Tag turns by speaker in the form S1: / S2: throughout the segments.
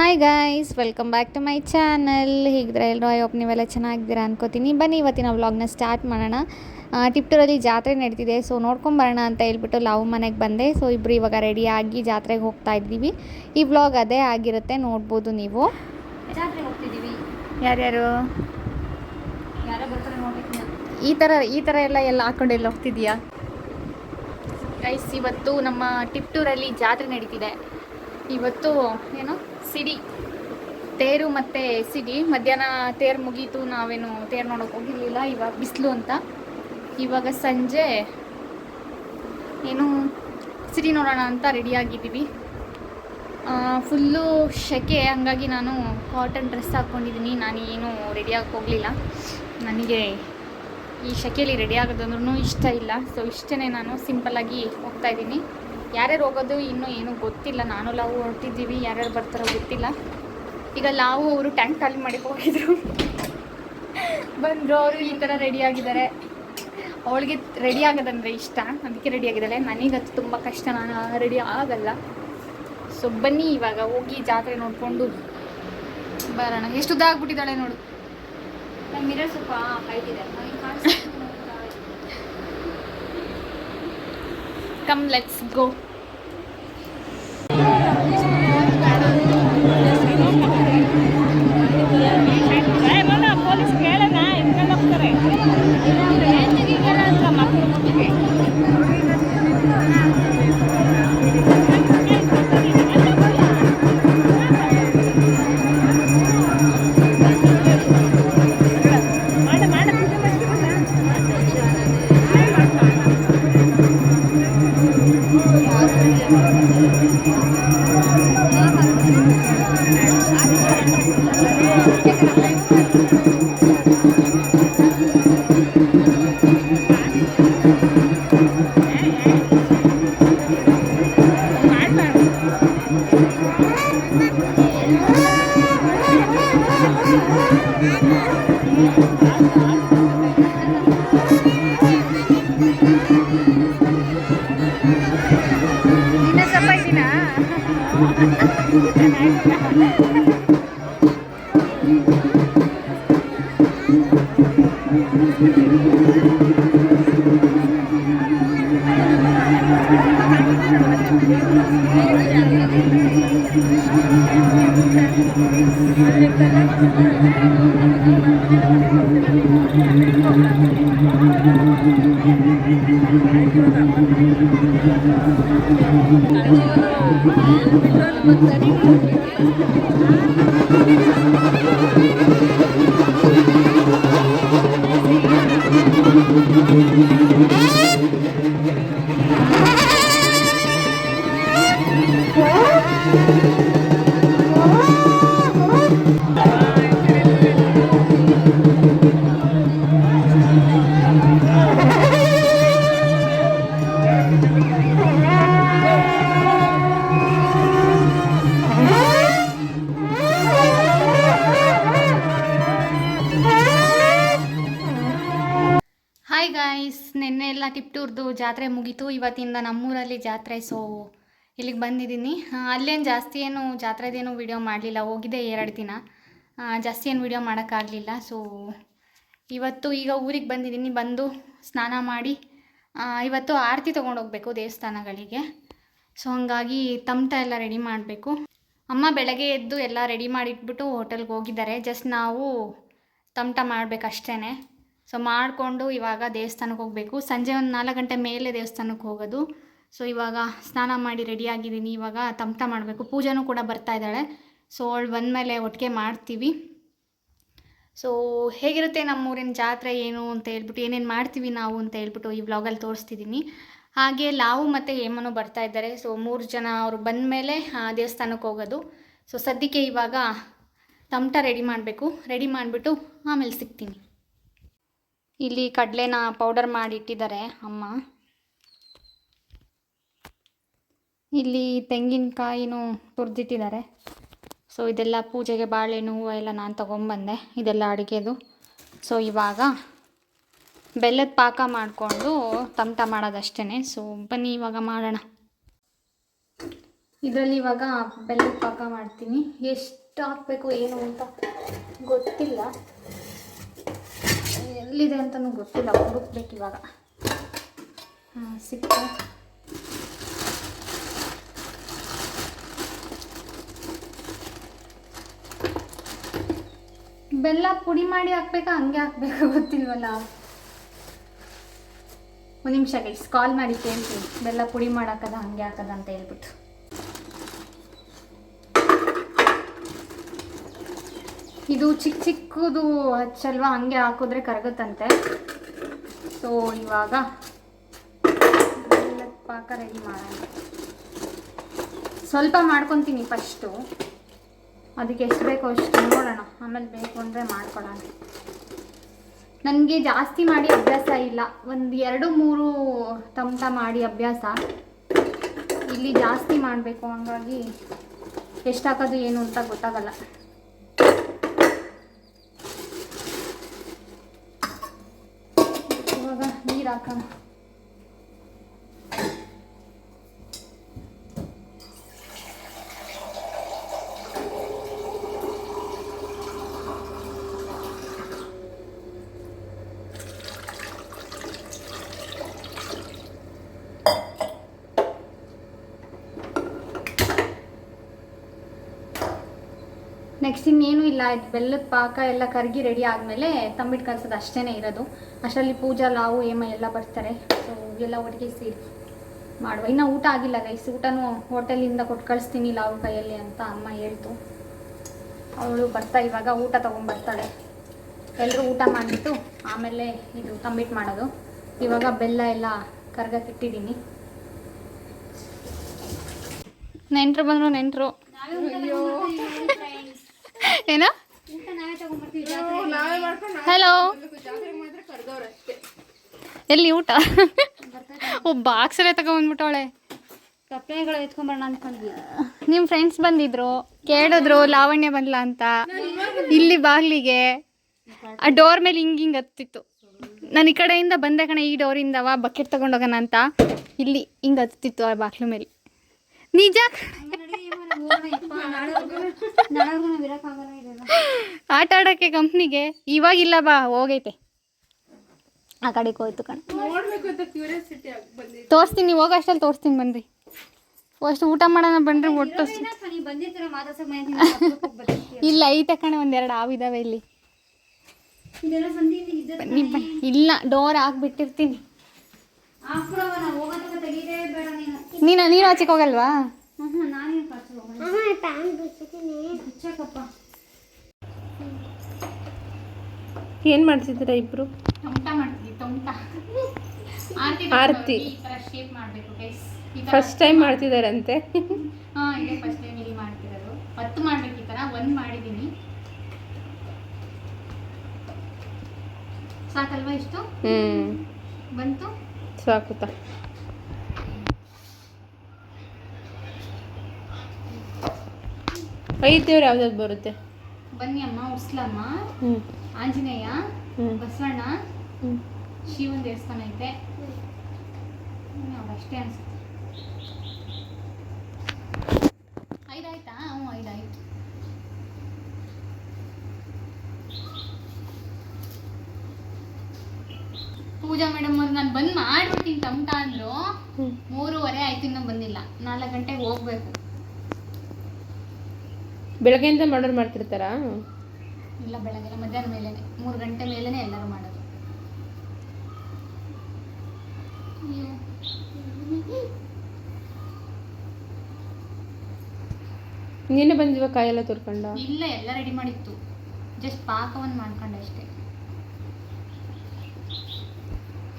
S1: Hi guys, welcome back to my channel. ಹೀಗಿದ್ರೆ ಎಲ್ಲರೂ I hope ನೀವೆಲ್ಲ ಚೆನ್ನಾಗಿದ್ದೀರಾ ಅನ್ಕೋತೀನಿ. ಬನ್ನಿ ಇವತ್ತಿನ ವ್ಲಾಗ್ನ ಸ್ಟಾರ್ಟ್ ಮಾಡೋಣ. ಟಿಪ್ಟೂರಲ್ಲಿ ಜಾತ್ರೆ ನಡೀತಿದೆ, ಸೊ ನೋಡ್ಕೊಂಬರೋಣ ಅಂತ ಹೇಳ್ಬಿಟ್ಟು ನಾವು ಮನೆಗೆ ಬಂದೆ. ಸೊ ಇಬ್ಬರು ಇವಾಗ ರೆಡಿಯಾಗಿ ಜಾತ್ರೆಗೆ ಹೋಗ್ತಾ ಇದ್ದೀವಿ. ಈ ವ್ಲಾಗ್ ಅದೇ ಆಗಿರುತ್ತೆ, ನೋಡ್ಬೋದು ನೀವು. ಜಾತ್ರೆಗೆ ಹೋಗ್ತಿದ್ದೀವಿ. ಯಾರ್ಯಾರು ಯಾರೋ ಬರ್ತಾರೆ ನೋಡ್ಬೇಕು. ಈ ಥರ ಎಲ್ಲ ಹಾಕ್ಕೊಂಡೆಲ್ಲ ಹೋಗ್ತಿದ್ದೀಯಾ ಗೈಸ್? ಇವತ್ತು ನಮ್ಮ ಟಿಪ್ಟೂರಲ್ಲಿ ಜಾತ್ರೆ ನಡೀತಿದೆ. ಇವತ್ತು ಏನು ಸಿಡಿ ತೇರು ಮತ್ತು ಸಿಡಿ ಮಧ್ಯಾಹ್ನ ತೇರು ಮುಗೀತು. ನಾವೇನು ತೇರು ನೋಡೋಕೆ ಹೋಗಿರಲಿಲ್ಲ, ಇವಾಗ ಬಿಸಿಲು ಅಂತ. ಇವಾಗ ಸಂಜೆ ಏನು ಸಿಡಿ ನೋಡೋಣ ಅಂತ ರೆಡಿಯಾಗಿದ್ದೀವಿ. ಫುಲ್ಲು ಸೆಕೆ, ಹಂಗಾಗಿ ನಾನು ಕಾಟನ್ ಡ್ರೆಸ್ ಹಾಕ್ಕೊಂಡಿದ್ದೀನಿ. ನಾನು ಏನು ರೆಡಿಯಾಗಿ ಹೋಗಲಿಲ್ಲ. ನನಗೆ ಈ ಸೆಕೆಯಲ್ಲಿ ರೆಡಿ ಆಗೋದಂದ್ರೂ ಇಷ್ಟ ಇಲ್ಲ. ಸೊ ಇಷ್ಟೇ, ನಾನು ಸಿಂಪಲ್ಲಾಗಿ ಹೋಗ್ತಾಯಿದ್ದೀನಿ. ಯಾರ್ಯಾರು ಹೋಗೋದು ಇನ್ನೂ ಏನೂ ಗೊತ್ತಿಲ್ಲ. ನಾನು ನಾವು ಹೊರಟಿದ್ದೀವಿ, ಯಾರ್ಯಾರು ಬರ್ತಾರೋ ಗೊತ್ತಿಲ್ಲ. ಈಗ ನಾವು ಅವರು ಟ್ಯಾಂಕ್ ಖಾಲಿ ಮಾಡಿ ಹೋಗಿದ್ರು, ಬಂದರು. ಅವರು ಈ ಥರ ರೆಡಿಯಾಗಿದ್ದಾರೆ. ಅವಳಿಗೆ ರೆಡಿ ಆಗೋದಂದರೆ ಇಷ್ಟ, ಅದಕ್ಕೆ ರೆಡಿಯಾಗಿದ್ದಾಳೆ. ನನಗಂತೂ ತುಂಬ ಕಷ್ಟ, ನಾನು ರೆಡಿ ಆಗಲ್ಲ. ಸೊ ಬನ್ನಿ ಇವಾಗ ಹೋಗಿ ಜಾತ್ರೆ ನೋಡಿಕೊಂಡು ಬರೋಣ. ಎಷ್ಟು ಉದ್ದ ಆಗ್ಬಿಟ್ಟಿದ್ದಾಳೆ ನೋಡು. ನಮ್ಮ ಮಿರರ್ ಸ್ವಲ್ಪ ಕೈತಿದೆ. Come let's go. ಪೊಲೀಸ್ ಕೇಳೋಣ, ಎತ್ಕೊಂಡು ಹೋಗ್ತಾರೆ. ಹಾಯ್ ಗಾಯ್ಸ್, ನಿನ್ನೆ ಎಲ್ಲ ಟಿಪ್ಟೂರ್ದು ಜಾತ್ರೆ ಮುಗೀತು. ಇವತ್ತಿಂದ ನಮ್ಮೂರಲ್ಲಿ ಜಾತ್ರೆ. ಸೊ ಇಲ್ಲಿಗೆ ಬಂದಿದ್ದೀನಿ. ಅಲ್ಲೇನು ಜಾಸ್ತಿ ಏನು ಜಾತ್ರೆದೇನು ವೀಡಿಯೋ ಮಾಡಲಿಲ್ಲ, ಹೋಗಿದ್ದೆ 2 ದಿನ. ಜಾಸ್ತಿ ಏನು ವೀಡಿಯೋ ಮಾಡೋಕ್ಕಾಗಲಿಲ್ಲ. ಸೊ ಇವತ್ತು ಈಗ ಊರಿಗೆ ಬಂದಿದ್ದೀನಿ. ಬಂದು ಸ್ನಾನ ಮಾಡಿ ಇವತ್ತು ಆರತಿ ತೊಗೊಂಡೋಗ್ಬೇಕು ದೇವಸ್ಥಾನಗಳಿಗೆ. ಸೊ ಹಂಗಾಗಿ ತಮಟ ಎಲ್ಲ ರೆಡಿ ಮಾಡಬೇಕು. ಅಮ್ಮ ಬೆಳಗ್ಗೆ ಎದ್ದು ಎಲ್ಲ ರೆಡಿ ಮಾಡಿಟ್ಬಿಟ್ಟು ಹೋಟೆಲ್ಗೆ ಹೋಗಿದ್ದಾರೆ. ಜಸ್ಟ್ ನಾವು ತಮಟ ಮಾಡಬೇಕಷ್ಟೇ. ಸೊ ಮಾಡಿಕೊಂಡು ಇವಾಗ ದೇವಸ್ಥಾನಕ್ಕೆ ಹೋಗಬೇಕು. ಸಂಜೆ ಒಂದು 4 ಗಂಟೆ ಮೇಲೆ ದೇವಸ್ಥಾನಕ್ಕೆ ಹೋಗೋದು. ಸೊ ಇವಾಗ ಸ್ನಾನ ಮಾಡಿ ರೆಡಿಯಾಗಿದ್ದೀನಿ. ಇವಾಗ ತಮಟ ಮಾಡಬೇಕು. ಪೂಜೆನೂ ಕೂಡ ಬರ್ತಾ ಇದ್ದಾಳೆ. ಸೊ ಅವಳು ಬಂದಮೇಲೆ ಒಟ್ಟಿಗೆ ಮಾಡ್ತೀವಿ. ಸೊ ಹೇಗಿರುತ್ತೆ ನಮ್ಮೂರಿನ ಜಾತ್ರೆ ಏನು ಅಂತ ಹೇಳ್ಬಿಟ್ಟು, ಏನೇನು ಮಾಡ್ತೀವಿ ನಾವು ಅಂತ ಹೇಳ್ಬಿಟ್ಟು ಈ ವ್ಲಾಗಲ್ಲಿ ತೋರಿಸ್ತಿದ್ದೀನಿ. ಹಾಗೆ ಲಾವು ಮತ್ತು ಹೇಮನು ಬರ್ತಾ ಇದ್ದಾರೆ. ಸೊ 3 ಜನ ಅವರು ಬಂದಮೇಲೆ ದೇವಸ್ಥಾನಕ್ಕೆ ಹೋಗೋದು. ಸೊ ಸದ್ಯಕ್ಕೆ ಇವಾಗ ತಮಟ ರೆಡಿ ಮಾಡಬೇಕು. ರೆಡಿ ಮಾಡಿಬಿಟ್ಟು ಆಮೇಲೆ ಸಿಗ್ತೀನಿ. ಇಲ್ಲಿ ಕಡಲೆನ ಪೌಡರ್ ಮಾಡಿ ಇಟ್ಟಿದ್ದಾರೆ ಅಮ್ಮ. ಇಲ್ಲಿ ತೆಂಗಿನಕಾಯಿನೂ ತುರಿದಿಟ್ಟಿದ್ದಾರೆ. ಸೊ ಇದೆಲ್ಲ ಪೂಜೆಗೆ ಬಾಳೆಹಣ್ಣು ಹೂವು ಎಲ್ಲ ನಾನು ತೊಗೊಂಬಂದೆ. ಇದೆಲ್ಲ ಅಡುಗೆದು. ಸೊ ಇವಾಗ ಬೆಲ್ಲದ ಪಾಕ ಮಾಡಿಕೊಂಡು ತಮಟ ಮಾಡೋದಷ್ಟೇ. ಸೊ ಬನ್ನಿ ಇವಾಗ ಮಾಡೋಣ. ಇದರಲ್ಲಿ ಇವಾಗ ಬೆಲ್ಲದ ಪಾಕ ಮಾಡ್ತೀನಿ. ಎಷ್ಟು ಹಾಕಬೇಕು ಏನು ಅಂತ ಗೊತ್ತಿಲ್ಲ, ಎಲ್ಲಿದೆ ಅಂತಲೂ ಗೊತ್ತಿಲ್ಲ, ಹುಡುಕ್ಬೇಕು ಇವಾಗ. ಸಿಕ್ಕ ಬೆಲ್ಲ ಪುಡಿ ಮಾಡಿ ಹಾಕ್ಬೇಕಾ ಹಂಗೆ ಹಾಕ್ಬೇಕಾ ಗೊತ್ತಿಲ್ವಲ್ಲ. ಒಂದು ನಿಮಿಷ ಗೈಸ್, ಕಾಲ್ ಮಾಡಿ ಕೇಳ್ತೀನಿ ಬೆಲ್ಲ ಪುಡಿ ಮಾಡಾಕದ ಹಂಗೆ ಹಾಕದ ಅಂತ ಹೇಳ್ಬಿಟ್ಟು. ಇದು ಚಿಕ್ಕ ಚಿಕ್ಕದು ಹಚ್ಚಲ್ವಾ, ಹಂಗೆ ಹಾಕಿದ್ರೆ ಕರಗುತ್ತಂತೆ. ಸೊ ಇವಾಗ ಬೆಲ್ಲದ ಪಾಕ ರೆಡಿ ಮಾಡೋಣ. ಸ್ವಲ್ಪ ಮಾಡ್ಕೊತೀನಿ ಫಸ್ಟು, ಅದಕ್ಕೆ ಎಷ್ಟು ಬೇಕೋ ಅಷ್ಟು ನೋಡೋಣ, ಆಮೇಲೆ ಬೇಕು ಅಂದರೆ ಮಾಡ್ಕೊಡೋಣ. ನನಗೆ ಜಾಸ್ತಿ ಮಾಡಿ ಅಭ್ಯಾಸ ಇಲ್ಲ, ಒಂದು 2-3 ತಮಟ ಮಾಡಿ ಅಭ್ಯಾಸ. ಇಲ್ಲಿ ಜಾಸ್ತಿ ಮಾಡಬೇಕು, ಹಂಗಾಗಿ ಎಷ್ಟು ಹಾಕೋದು ಏನು ಅಂತ ಗೊತ್ತಾಗಲ್ಲ. ಇವಾಗ ನೀರು ಹಾಕೋಣ. ನೆಕ್ಸ್ಟ್ ಇನ್ನೇನು ಇಲ್ಲ, ಇದು ಬೆಲ್ಲದ ಪಾಕ ಎಲ್ಲ ಕರಗಿ ರೆಡಿ ಆದಮೇಲೆ ತಂಬಿಟ್ಟು ಕಲಸೋದು ಅಷ್ಟೇ ಇರೋದು. ಅಷ್ಟರಲ್ಲಿ ಪೂಜಾ, ಲಾವು, ಏಮ ಎಲ್ಲ ಬರ್ತಾರೆ. ಸೊ ಎಲ್ಲ ಒಟ್ಟಿಗೆ ಸೇರಿ ಮಾಡುವ. ಇನ್ನೂ ಊಟ ಆಗಿಲ್ಲ ಗೈಸ್, ಊಟನೂ ಹೋಟೆಲಿಂದ ಕೊಟ್ಟು ಕಳಿಸ್ತೀನಿ ಲಾವು ಕೈಯಲ್ಲಿ ಅಂತ ಅಮ್ಮ ಹೇಳ್ತು. ಅವಳು ಇವಾಗ ಊಟ ತೊಗೊಂಡ್ಬರ್ತಾಳೆ. ಎಲ್ಲರೂ ಊಟ ಮಾಡಿಬಿಟ್ಟು ಆಮೇಲೆ ಇದು ತಂಬಿಟ್ಟು ಮಾಡೋದು. ಇವಾಗ ಬೆಲ್ಲ ಎಲ್ಲ ಕರ್ಗಕ್ಕಿಟ್ಟಿದ್ದೀನಿ. ನೆಂಟರು ಬಂದರು, ನೆಂಟರು ಏನ ಹಲೋ, ಎಲ್ಲಿ ಊಟ? ಬಾಕ್ಸಲ್ಲೇ ತಗೊಂಡ್ಬಿಟ್ಟವಳೆ.
S2: ಕಪ್ಪೆಗಳು ಎತ್ಕೊಂಬರೋಣ ಅನ್ಕೊಂಡ್ವಿ.
S1: ನಿಮ್ಮ ಫ್ರೆಂಡ್ಸ್ ಬಂದಿದ್ರು, ಕೇಳಿದ್ರು ಲಾವಣ್ಯ ಬಂದ್ಲ ಅಂತ. ಇಲ್ಲಿ ಬಾಗ್ಲಿಗೆ ಆ ಡೋರ್ ಮೇಲೆ ಹಿಂಗೆ ಹತ್ತಿತ್ತು. ನಾನು ಈ ಕಡೆಯಿಂದ ಬಂದೆ ಕಣೆ, ಈ ಡೋರಿಂದವ ಬಕೆಟ್ ತಗೊಂಡೋಗೋಣ ಅಂತ. ಇಲ್ಲಿ ಹಿಂಗೆ ಹತ್ತಿತ್ತು ಆ ಬಾಗ್ಲು ಮೇಲೆ. ನಿಜ ಆಟ ಆಡೋಕ್ಕೆ ಕಂಪ್ನಿಗೆ ಇವಾಗಿಲ್ಲ, ಬಾ ಹೋಗೈತೆ ಆ ಕಡೆಗೆ ಹೋಯ್ತು ಕಣ. ತೋರಿಸ್ತೀನಿ, ಹೋಗೋ ಅಷ್ಟಲ್ಲಿ ತೋರಿಸ್ತೀನಿ ಬನ್ನಿರಿ. ಅಷ್ಟು ಊಟ ಮಾಡೋಣ ಬನ್ನಿರಿ. ಒಟ್ಟು ಇಲ್ಲ ಐತೆ ಕಣೆ, 1-2 ಹಾವಿದಾವೆ ಇಲ್ಲಿ. ಬನ್ನಿ ಬನ್ನಿ. ಇಲ್ಲ ಡೋರ್ ಹಾಕ್ಬಿಟ್ಟಿರ್ತೀನಿ. ನೀನು ಆಚೆಗೆ ಹೋಗಲ್ವಾ?
S2: ಏನ್ ಮಾಡ್ತಿದ್ದೀರಾ ಇಬ್ರು? ಆರತಿ ಫಸ್ಟ್ ಟೈಮ್ ಮಾಡ್ತಿದಾರಂತೆ.
S1: ಇದೇ ಫಸ್ಟ್ ಟೈಮ್ ಇಲ್ಲಿ ಮಾಡ್ತಿರೋದು. 10 ಮಾಡ್ಬೇಕು ಈ ಥರ, 1 ಮಾಡಿದ್ದೀನಿ. ಸಾಕಲ್ವಾ ಇಷ್ಟು? ಬಂತು
S2: ಸಾಕುತ್ತಾ? ಐದು ದೇವ್ರು ಯಾವ್ದಾದ್ರು ಬರುತ್ತೆ?
S1: ಬನ್ನಿ ಅಮ್ಮ, ಉಸ್ಲಮ್ಮ, ಆಂಜನೇಯ, ಬಸವಣ್ಣ, ಶಿವನ ದೇವಸ್ಥಾನ ಐತೆ. ಅಷ್ಟೇ ಅನ್ಸುತ್ತೆ. 5 ಆಯ್ತಾ? 5 ಆಯ್ತು. ಪೂಜಾ ಮೇಡಮ್ ಅವ್ರು ನಾನು ಬಂದು ಮಾಡ್ಬಿಡ್ತೀನಿ ತಮಟ ಅಂದ್ರು. 3:30 ಆಯ್ತು, ಇನ್ನೂ ಬಂದಿಲ್ಲ. 4 ಗಂಟೆಗೆ ಹೋಗ್ಬೇಕು.
S2: ಬೆಳಗ್ಗೆಯಿಂದ ಮಾಡೋರು ಮಾಡ್ತಿರ್ತಾರಾ?
S1: ಇಲ್ಲ, ಬೆಳಗ್ಗೆ ಮಧ್ಯಾಹ್ನ ಮೇಲೇನೆ, 3 ಗಂಟೆ ಮೇಲೇನೆ ಎಲ್ಲರೂ ಮಾಡೋದು.
S2: ನೀನೇ ಬಂದಿವ ಕಾಯೆಲ್ಲ ತುರ್ಕೊಂಡ?
S1: ಇಲ್ಲ, ಎಲ್ಲ ರೆಡಿ ಮಾಡಿತ್ತು, ಜಸ್ಟ್ ಪಾಕವನ್ನು ಮಾಡ್ಕೊಂಡೆ ಅಷ್ಟೇ.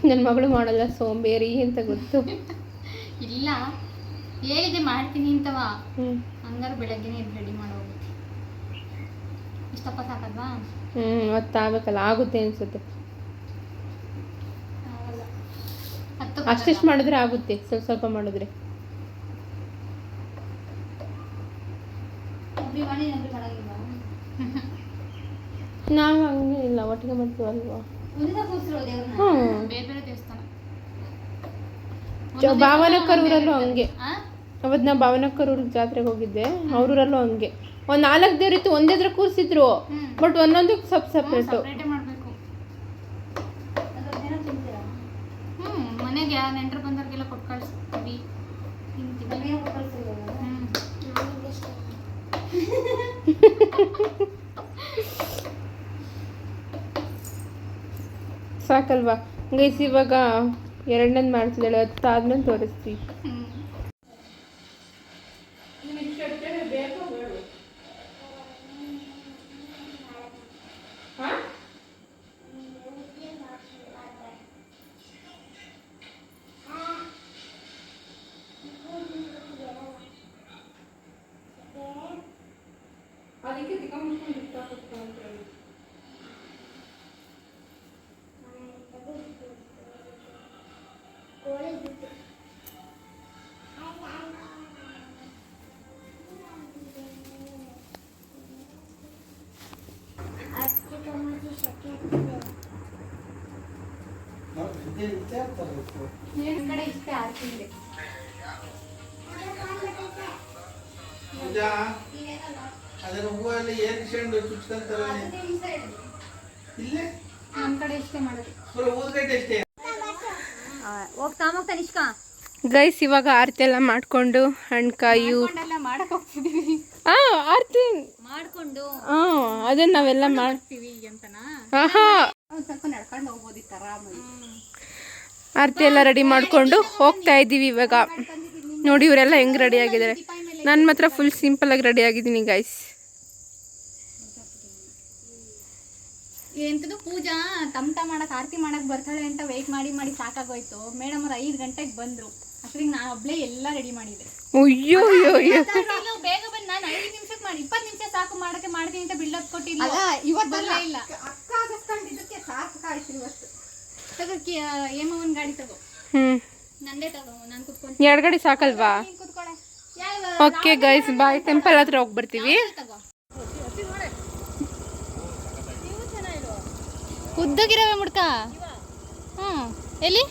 S2: ನನ್ನ ಮಗಳು ಮಾಡಲ್ಲ, ಸೋಂಬೇರಿ ಅಂತ ಗೊತ್ತು.
S1: ಇಲ್ಲ, ಹೇಳಿದೆ ಮಾಡ್ತೀನಿ ಅಂತವ. ಹಂಗಾರು ಬೆಳಗ್ಗೆನೇ ರೆಡಿ ಮಾಡೋದು. ಇಷ್ಟಪ್ಪ ಸಾಕಲ್ವಾ?
S2: ಗೊತ್ತಾಗಬೇಕಲ್ಲ, ಆಗುತ್ತೆ ಅನ್ಸುತ್ತೆ. ಅಷ್ಟಿಷ್ಟು ಮಾಡಿದ್ರೆ ಆಗುತ್ತೆ, ಸ್ವಲ್ಪ ಸ್ವಲ್ಪ ಮಾಡಿದ್ರೆ. ನಾವು ಹಂಗೆ ಇಲ್ಲ, ಒಟ್ಟಿಗೆ ಮಾಡ್ತೀವಲ್ವಾ? ಭಾವನ ಕರೂರಲ್ಲೂ ಹಂಗೆ. ಅವತ್ತು ನಾ ಭಾವನಕ್ಕರೂರಿಗೆ ಜಾತ್ರೆಗೆ ಹೋಗಿದ್ದೆ ಅವ್ರೂರಲ್ಲೂ ಹಂಗೆ ಒಂದು 4 ದೇವ್ರಿತ್ತು ಒಂದೇ ಹತ್ರ ಕೂರಿಸಿದ್ರು ಬಟ್ ಒಂದೊಂದು ಸಪ್ರೇಟು.
S1: ಮನೆಗೆ ನೆಂಟರು ಬಂದವ್ರಿಗೆಲ್ಲ ಕೊಟ್ಟು ಕಳಿಸ್ತೀವಿ, ತಿಂತೀವಿ.
S2: ಸಾಕಲ್ವಾ ಗೈಸ್? ಇವಾಗ 2ನೇದು ಮಾಡ್ತಿದ್ದಾಳೆ, ಅದಾದ್ಮೇಲೆ ತೋರಿಸ್ತೀವಿ. ಅದಕ್ಕೆ
S1: ಕಡೆ ಇಷ್ಟ ಆಗ್ತಿದೆ.
S3: ಅದರ ಹೂವಲ್ಲಿ ಏರ್ಕೊಂಡು ಚುಚ್ಕೊಂತಾರೆ. ಇಲ್ಲೇ
S1: ನಮ್ಮ ಕಡೆ ಇಷ್ಟೇ ಮಾಡೋದು.
S3: ಊದ್ಗಡ್ಡೆ ಅಷ್ಟೇ.
S1: ಹೋಗ್ತಾ ನಿಷ್ಕಾ
S2: ಗೈಸ್ ಇವಾಗ ಆರತಿ ಎಲ್ಲ ಮಾಡ್ಕೊಂಡು ಹಣ್ಕಾಯು
S1: ಮಾಡಕ್ ಹೋಗ್ತಿದೀವಿ.
S2: ಆರತಿ
S1: ಮಾಡ್ಕೊಂಡು
S2: ಅದನ್ನ ನಾವೆಲ್ಲ
S1: ಮಾಡ್ತೀವಿ ಅಂತನಾ? ಸ್ವಲ್ಪ ನಡ್ಕೊಂಡು ಹೋಗ್ಬೋದಿತ್ತು ಆರಾಮಾಗಿ.
S2: ಆರತಿ ಎಲ್ಲ ರೆಡಿ ಮಾಡ್ಕೊಂಡು ಹೋಗ್ತಾ ಇದ್ದೀವಿ ಇವಾಗ. ನೋಡಿ ಇವರೆಲ್ಲ ಹೆಂಗ್ ರೆಡಿ ಆಗಿದ್ದಾರೆ. ನಾನು ಮಾತ್ರ ಫುಲ್ ಸಿಂಪಲ್ ಆಗಿ ರೆಡಿ ಆಗಿದ್ದೀನಿ ಗೈಸ್.
S1: ಎಂತದು ಪೂಜಾ ತಮಟ ಮಾಡಕ್ ಆರತಿ ಮಾಡಕ್ ಬರ್ತಾಳೆ ಅಂತ ವೇಟ್ ಮಾಡಿ ಸಾಕಾಗೋಯ್ತು. ಮೇಡಮ್ ಅವ್ರು 5 ಗಂಟೆಗೆ ಬಂದ್ರು. ಅಷ್ಟೊತ್ತಿಗೆ ನಾನು ಒಬ್ಳೆ ಎಲ್ಲ ರೆಡಿ ಮಾಡಿದೆ.
S2: ಅಯ್ಯೋ
S1: ಬೇಗ ಬಂದು ನಾನು 5 ನಿಮಿಷಕ್ಕೆ ಮಾಡಿ 20 ನಿಮಿಷ ಸಾಕು ಮಾಡಕ್ಕೆ ಮಾಡ್ತೀನಿ ಅಂತ ಬಿಲ್ಡಪ್ ಕೊಟ್ಟಿಲ್ಲ. ಇವತ್ತು ಬರಲೇ ಇಲ್ಲ. ಅಕ್ಕಾಗಿದ್ದಕ್ಕೆ ಸಾಕು ಕಾಯ್ತು ಇವತ್ತು. ತಗೋ ಏಮವನ್ ಗಾಡಿ ತಗೋ. ನಂದೇ ತಗೋ, ನಾನು ಕುತ್ಕೊಂಡು
S2: 2 ಗಾಡಿ ಸಾಕಲ್ವಾ?
S1: ಕುತ್ಕೊಳ್ಳೆ.
S2: ಓಕೆ ಗೈಸ್ ಬಾಯ್, ಟೆಂಪಲ್ ಹತ್ರ ಹೋಗಿ ಬರ್ತೀವಿ.
S1: ಉದ್ದಗಿರವೆ ಮುಡ್ಕ. ಎಲ್ಲಿ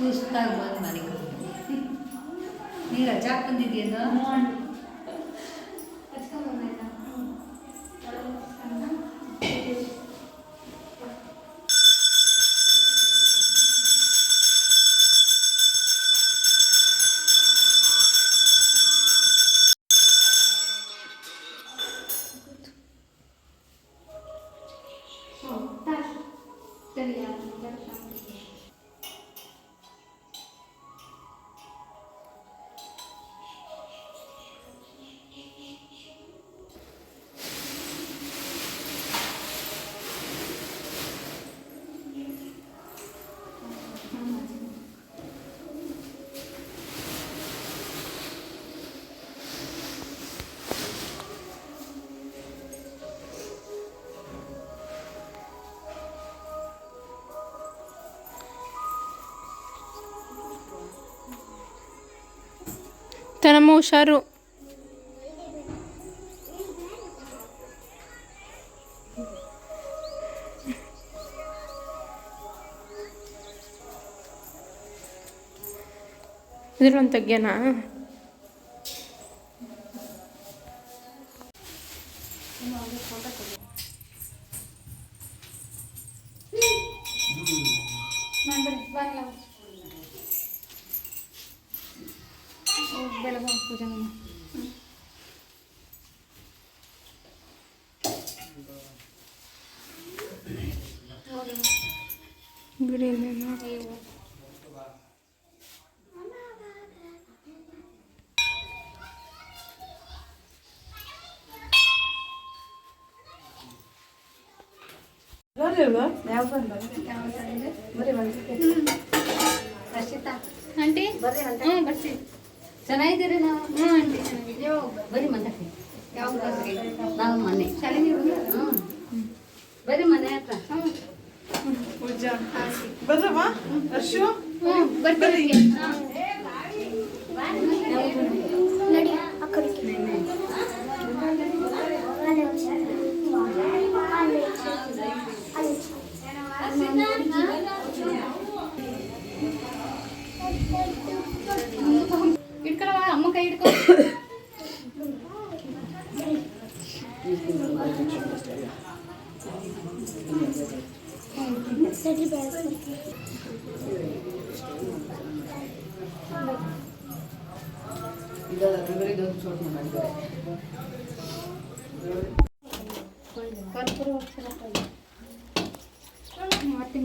S4: ಸುಸ್ತಾಗಿ ಬಂದು ಮನೆಗೆ ನೀ ರಜಾ ಬಂದಿದ್ದೀನ?
S2: ತನಮ್ಮ ಹುಷಾರು. ಇದ್ರೊಂದು ತೆಗ್ಯನಾ?
S1: ಬೆಳಗ್ಗೆ ಪೂಜೆ
S2: ಬಿಡಿ
S4: ಯಾವ ಬಂದು ಬರ್ರಿ ಬಂದಿದ್ದೆ ರಕ್ಷಿತಾ
S1: ಆಂಟಿ
S4: ಬರ್ರಿ ಅಂತ
S1: ಹ್ಞೂ ಬರ್ತೀವಿ.
S4: ಚೆನ್ನಾಗಿದ್ದೀರಿ ನಾವು
S1: ಹ್ಞೂ ಆಂಟಿ ಚೆನ್ನಾಗಿದ್ದೀವಿ.
S4: ಬರ್ರಿ ಮಂದಕ್ಕೆ
S1: ಯಾವ ಬರ್ರಿ
S4: ನಾವು ಮನೆ
S1: ಶಾಲಿನಿ ಹುಡುಗ
S4: ಹ್ಞೂ ಬರ್ರಿ ಮನೆ ಹತ್ರ
S3: ಬರ್ರಮ್ಮ ಅರ್ಶು
S1: ಹ್ಞೂ ಬರ್ತೀವಿ. ಹಾಂ ಇಟ್ಕೊಳವ ಅಮ್ಮ ಕೈ ಹಿಡ್ಕೊ. ಮತ್ತೆ